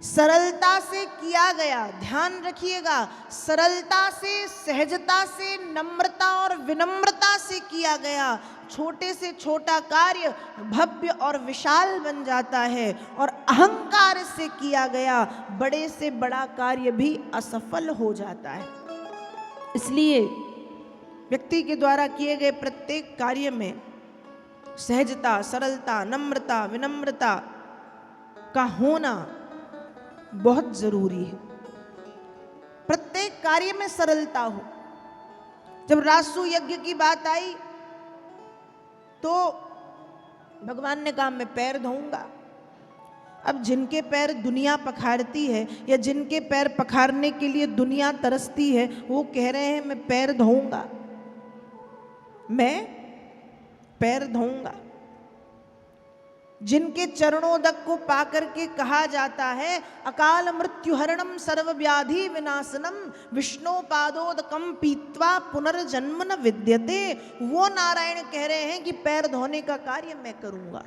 सरलता से किया गया, ध्यान रखिएगा, सरलता से, सहजता से, नम्रता और विनम्रता से किया गया छोटे से छोटा कार्य भव्य और विशाल बन जाता है, और अहंकार से किया गया बड़े से बड़ा कार्य भी असफल हो जाता है। इसलिए व्यक्ति के द्वारा किए गए प्रत्येक कार्य में सहजता, सरलता, नम्रता, विनम्रता का होना बहुत जरूरी है। प्रत्येक कार्य में सरलता हो। जब राजसूय यज्ञ की बात आई तो भगवान ने कहा मैं पैर धोऊंगा। अब जिनके पैर दुनिया पखारती है या जिनके पैर पखारने के लिए दुनिया तरसती है, वो कह रहे हैं मैं पैर धोऊंगा, मैं पैर धोऊंगा। जिनके चरणोदक को पाकर के कहा जाता है अकाल मृत्युहरणम सर्वव्याधि विनाशनम विष्णु पादोदकम पीत्वा पुनर्जन्म न विद्यते, वो नारायण कह रहे हैं कि पैर धोने का कार्य मैं करूंगा।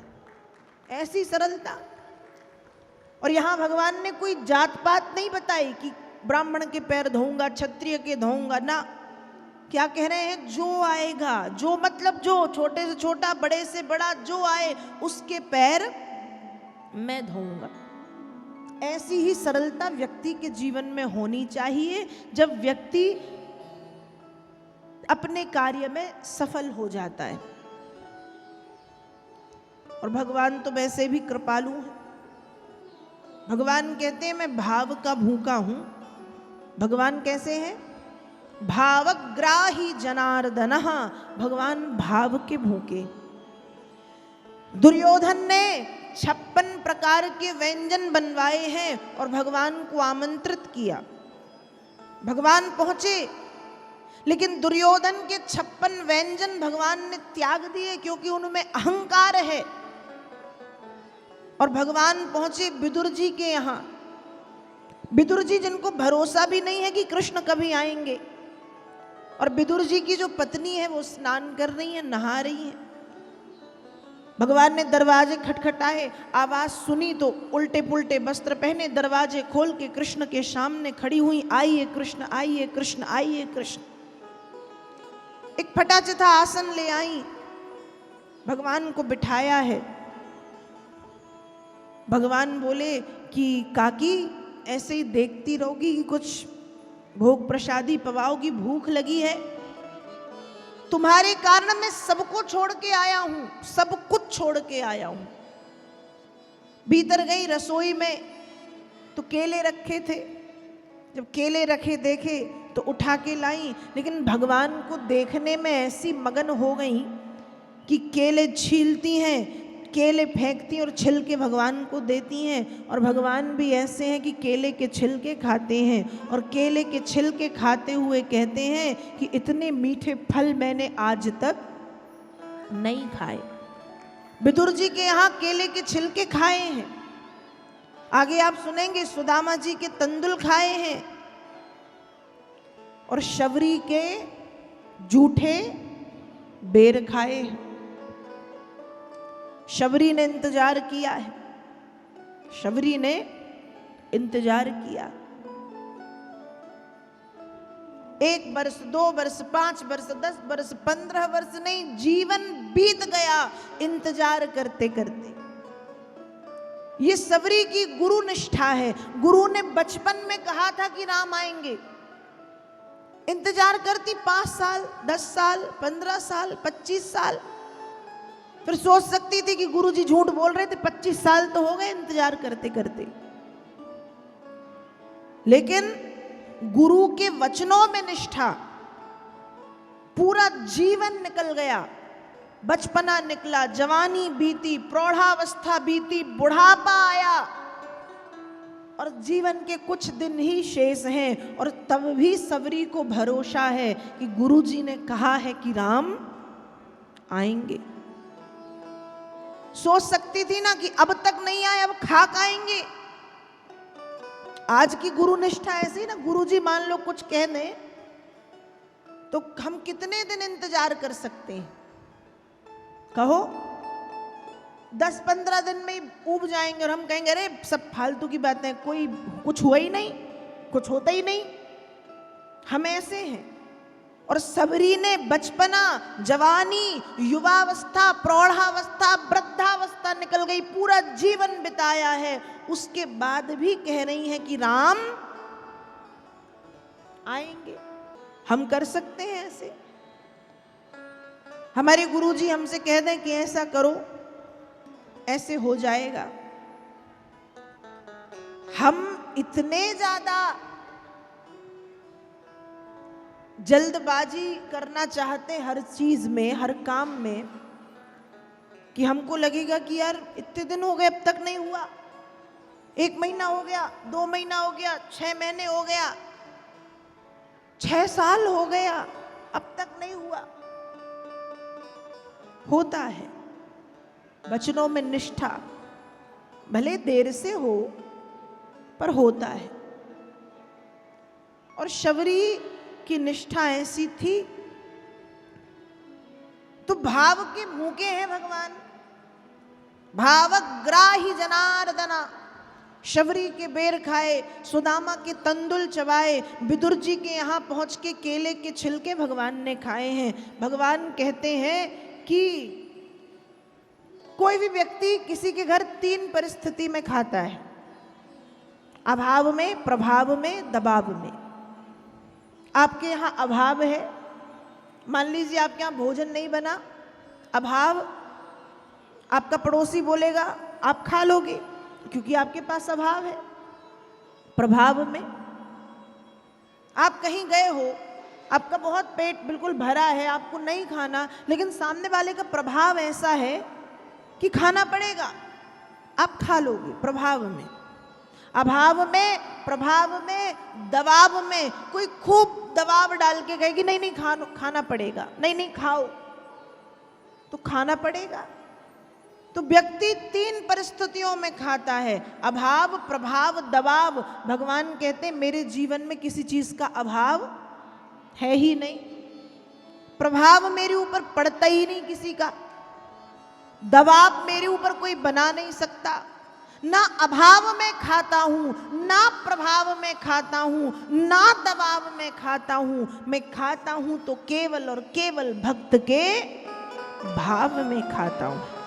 ऐसी सरलता। और यहां भगवान ने कोई जात पात नहीं बताई कि ब्राह्मण के पैर धोऊंगा, क्षत्रिय के धोऊंगा, ना। क्या कह रहे हैं? जो आएगा, जो मतलब जो छोटे से छोटा, बड़े से बड़ा जो आए उसके पैर मैं धोऊंगा। ऐसी ही सरलता व्यक्ति के जीवन में होनी चाहिए जब व्यक्ति अपने कार्य में सफल हो जाता है। और भगवान तो वैसे भी कृपालु हैं। भगवान कहते हैं मैं भाव का भूखा हूं। भगवान कैसे हैं? भावग्राही जनार्दन, भगवान भाव के भूखे। दुर्योधन ने 56 प्रकार के व्यंजन बनवाए हैं और भगवान को आमंत्रित किया। भगवान पहुंचे, लेकिन दुर्योधन के 56 व्यंजन भगवान ने त्याग दिए क्योंकि उनमें अहंकार है। और भगवान पहुंचे विदुर जी के यहां। विदुर जी जिनको भरोसा भी नहीं है कि कृष्ण कभी आएंगे, और विदुर जी की जो पत्नी है वो स्नान कर रही है, नहा रही है। भगवान ने दरवाजे खटखटाए, आवाज सुनी तो उल्टे पुल्टे वस्त्र पहने दरवाजे खोल के कृष्ण के सामने खड़ी हुई, आइए कृष्ण, आइए कृष्ण, आइए कृष्ण। एक फटा चिथा आसन ले आई, भगवान को बिठाया है। भगवान बोले कि काकी ऐसे ही देखती रहोगी कि कुछ भोग प्रसादी पवाओगी? भूख लगी है। तुम्हारे कारण मैं सबको छोड़ के आया हूं, सब कुछ छोड़ के आया हूं। भीतर गई रसोई में तो केले रखे थे। जब केले रखे देखे तो उठा के लाई, लेकिन भगवान को देखने में ऐसी मगन हो गई कि केले छीलती हैं, केले फेंकती और छिलके भगवान को देती हैं। और भगवान भी ऐसे हैं कि केले के छिलके खाते हैं और केले के छिलके खाते हुए कहते हैं कि इतने मीठे फल मैंने आज तक नहीं खाए। विदुर जी के यहाँ केले के छिलके खाए हैं। आगे आप सुनेंगे सुदामा जी के तंदुल खाए हैं और शबरी के जूठे बेर खाए हैं। शबरी ने इंतजार किया है, शबरी ने इंतजार किया। 1 वर्ष, 2 वर्ष, 5 वर्ष, 10 वर्ष, 15 वर्ष नहीं, जीवन बीत गया इंतजार करते करते। ये शबरी की गुरु निष्ठा है। गुरु ने बचपन में कहा था कि राम आएंगे, इंतजार करती 5 साल, 10 साल, 15 साल, 25 साल। फिर सोच सकती थी कि गुरुजी झूठ बोल रहे थे, 25 साल तो हो गए इंतजार करते करते। लेकिन गुरु के वचनों में निष्ठा, पूरा जीवन निकल गया। बचपना निकला, जवानी बीती, प्रौढ़ावस्था बीती, बुढ़ापा आया और जीवन के कुछ दिन ही शेष हैं। और तब भी शबरी को भरोसा है कि गुरुजी ने कहा है कि राम आएंगे। सोच सकती थी ना कि अब तक नहीं आए, अब खाक आएंगे। आज की गुरु निष्ठा ऐसी ना, गुरुजी मान लो कुछ कह दें तो हम कितने दिन इंतजार कर सकते हैं? कहो। 10-15 दिन में ही ऊब जाएंगे और हम कहेंगे अरे सब फालतू की बातें, कोई कुछ हुआ ही नहीं, कुछ होता ही नहीं। हम ऐसे हैं। और सबरी ने बचपना, जवानी, युवावस्था, प्रौढ़ावस्था, वृद्धावस्था निकल गई, पूरा जीवन बिताया है, उसके बाद भी कह रही हैं कि राम आएंगे। हम कर सकते हैं ऐसे? हमारे गुरुजी हमसे कह दें कि ऐसा करो, ऐसे हो जाएगा। हम इतने ज्यादा जल्दबाजी करना चाहते हर चीज में, हर काम में, कि हमको लगेगा कि यार इतने दिन हो गए अब तक नहीं हुआ, 1 महीना हो गया, 2 महीना हो गया, 6 महीने हो गया, 6 साल हो गया, अब तक नहीं हुआ। होता है। वचनों में निष्ठा भले देर से हो पर होता है। और शबरी की निष्ठा ऐसी थी, तो भाव के भूखे हैं भगवान, भावग्राही जनार्दना। शबरी के बेर खाए, सुदामा के तंदुल चबाए, विदुर जी के यहाँ पहुंच के केले के छिलके भगवान ने खाए हैं। भगवान कहते हैं कि कोई भी व्यक्ति किसी के घर 3 परिस्थिति में खाता है, अभाव में, प्रभाव में, दबाव में। आपके यहाँ अभाव है, मान लीजिए आपके यहाँ भोजन नहीं बना, अभाव, आपका पड़ोसी बोलेगा आप खा लोगे क्योंकि आपके पास अभाव है। प्रभाव में, आप कहीं गए हो, आपका बहुत पेट बिल्कुल भरा है, आपको नहीं खाना, लेकिन सामने वाले का प्रभाव ऐसा है कि खाना पड़ेगा, आप खा लोगे। प्रभाव में, अभाव में, प्रभाव में, दबाव में, कोई खूब दबाव डाल के कहेगी नहीं नहीं खाना पड़ेगा, नहीं नहीं खाओ, तो खाना पड़ेगा। तो व्यक्ति 3 परिस्थितियों में खाता है, अभाव, प्रभाव, दबाव। भगवान कहते हैं मेरे जीवन में किसी चीज का अभाव है ही नहीं, प्रभाव मेरे ऊपर पड़ता ही नहीं किसी का, दबाव मेरे ऊपर कोई बना नहीं सकता। ना अभाव में खाता हूं, ना प्रभाव में खाता हूं, ना दबाव में खाता हूं। मैं खाता हूं तो केवल और केवल भक्त के भाव में खाता हूं।